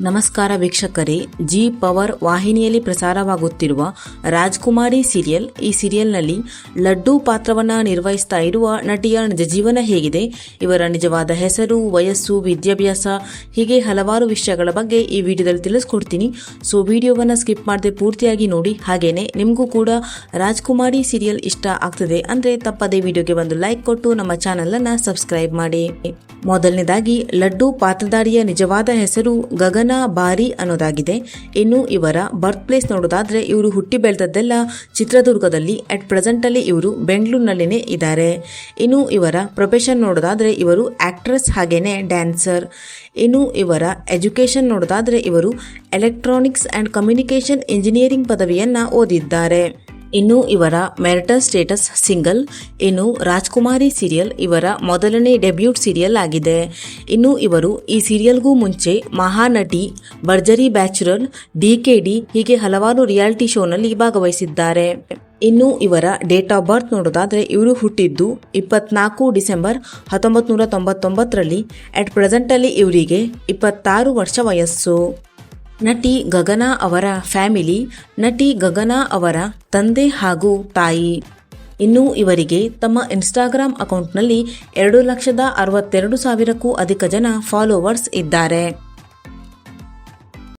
ನಮಸ್ಕಾರ ವೀಕ್ಷಕರೇ, G power ವಾಹಿನಿಯಲ್ಲಿ ಪ್ರಸಾರವಾಗುತ್ತಿರುವ ರಾಜ್ಕುಮಾರಿ ಸೀರಿಯಲ್. ಈ ಸೀರಿಯಲ್ನಲ್ಲಿ ಲಡ್ಡು ಪಾತ್ರವನ್ನು ನಿರ್ವಹಿಸ್ತಾ ಇರುವ ನಟಿಯ ನಿಜ ಜೀವನ ಹೇಗಿದೆ, ಇವರ ನಿಜವಾದ ಹೆಸರು, ವಯಸ್ಸು, ವಿದ್ಯಾಭ್ಯಾಸ ಹೀಗೆ ಹಲವಾರು ವಿಷಯಗಳ ಬಗ್ಗೆ ಈ ವಿಡಿಯೋದಲ್ಲಿ ತಿಳಿಸ್ಕೊಡ್ತೀನಿ. ಸೊ ವಿಡಿಯೋವನ್ನು ಸ್ಕಿಪ್ ಮಾಡದೆ ಪೂರ್ತಿಯಾಗಿ ನೋಡಿ. ಹಾಗೇನೆ ನಿಮಗೂ ಕೂಡ ರಾಜ್ಕುಮಾರಿ ಸೀರಿಯಲ್ ಇಷ್ಟ ಆಗ್ತದೆ ಅಂದರೆ ತಪ್ಪದೇ ವಿಡಿಯೋಗೆ ಒಂದು ಲೈಕ್ ಕೊಟ್ಟು ನಮ್ಮ ಚಾನಲನ್ನು ಸಬ್ಸ್ಕ್ರೈಬ್ ಮಾಡಿ. ಮೊದಲನೇದಾಗಿ ಲಡ್ಡು ಪಾತ್ರಧಾರಿಯ ನಿಜವಾದ ಹೆಸರು ಗಗನ ಬಾರಿ ಅನ್ನೋದಾಗಿದೆ. ಇನ್ನು ಇವರ ಬರ್ತ್ ಪ್ಲೇಸ್ ನೋಡೋದಾದ್ರೆ ಇವರು ಹುಟ್ಟಿ ಬೆಳೆದದ್ದೆಲ್ಲ ಚಿತ್ರದುರ್ಗದಲ್ಲಿ. ಅಟ್ ಪ್ರೆಸೆಂಟ್ ಅಲ್ಲಿ ಇವರು ಬೆಂಗಳೂರಿನಲ್ಲಿನೇ ಇದ್ದಾರೆ. ಇನ್ನು ಇವರ ಪ್ರೊಫೆಷನ್ ನೋಡೋದಾದ್ರೆ ಇವರು ಆಕ್ಟ್ರೆಸ್ ಹಾಗೇನೆ ಡ್ಯಾನ್ಸರ್. ಇನ್ನು ಇವರ ಎಜುಕೇಶನ್ ನೋಡೋದಾದ್ರೆ ಇವರು ಎಲೆಕ್ಟ್ರಾನಿಕ್ಸ್ ಅಂಡ್ ಕಮ್ಯುನಿಕೇಶನ್ ಇಂಜಿನಿಯರಿಂಗ್ ಪದವಿಯನ್ನ ಓದಿದ್ದಾರೆ. ಇನ್ನು ಇವರ ಮ್ಯಾರಿಟಲ್ ಸ್ಟೇಟಸ್ ಸಿಂಗಲ್. ಇನ್ನು ರಾಜ್ಕುಮಾರಿ ಸೀರಿಯಲ್ ಇವರ ಮೊದಲನೇ ಡೆಬ್ಯೂಟ್ ಸೀರಿಯಲ್ ಆಗಿದೆ. ಇನ್ನು ಇವರು ಈ ಸೀರಿಯಲ್ಗೂ ಮುಂಚೆ ಮಹಾನಟಿ, ಭರ್ಜರಿ ಬ್ಯಾಚುಲರ್, ಡಿಕೆಡಿ ಹೀಗೆ ಹಲವಾರು ರಿಯಾಲಿಟಿ ಶೋನಲ್ಲಿ ಭಾಗವಹಿಸಿದ್ದಾರೆ. ಇನ್ನು ಇವರ ಡೇಟ್ ಆಫ್ ಬರ್ತ್ ನೋಡೋದಾದ್ರೆ ಇವರು ಹುಟ್ಟಿದ್ದು 24 ಡಿಸೆಂಬರ್ 1999ರಲ್ಲಿ. ಅಟ್ ಪ್ರೆಸೆಂಟ್ ಅಲ್ಲಿ ಇವರಿಗೆ 26 ವರ್ಷ ವಯಸ್ಸು. ನಟಿ ಗಗನ ಅವರ ಫ್ಯಾಮಿಲಿ. ನಟಿ ಗಗನ ಅವರ ತಂದೆ ಹಾಗೂ ತಾಯಿ. ಇನ್ನು ಇವರಿಗೆ ತಮ್ಮ ಇನ್ಸ್ಟಾಗ್ರಾಮ್ ಅಕೌಂಟ್ನಲ್ಲಿ 2,62,000ಕ್ಕೂ ಅಧಿಕ ಜನ ಫಾಲೋವರ್ಸ್ ಇದ್ದಾರೆ.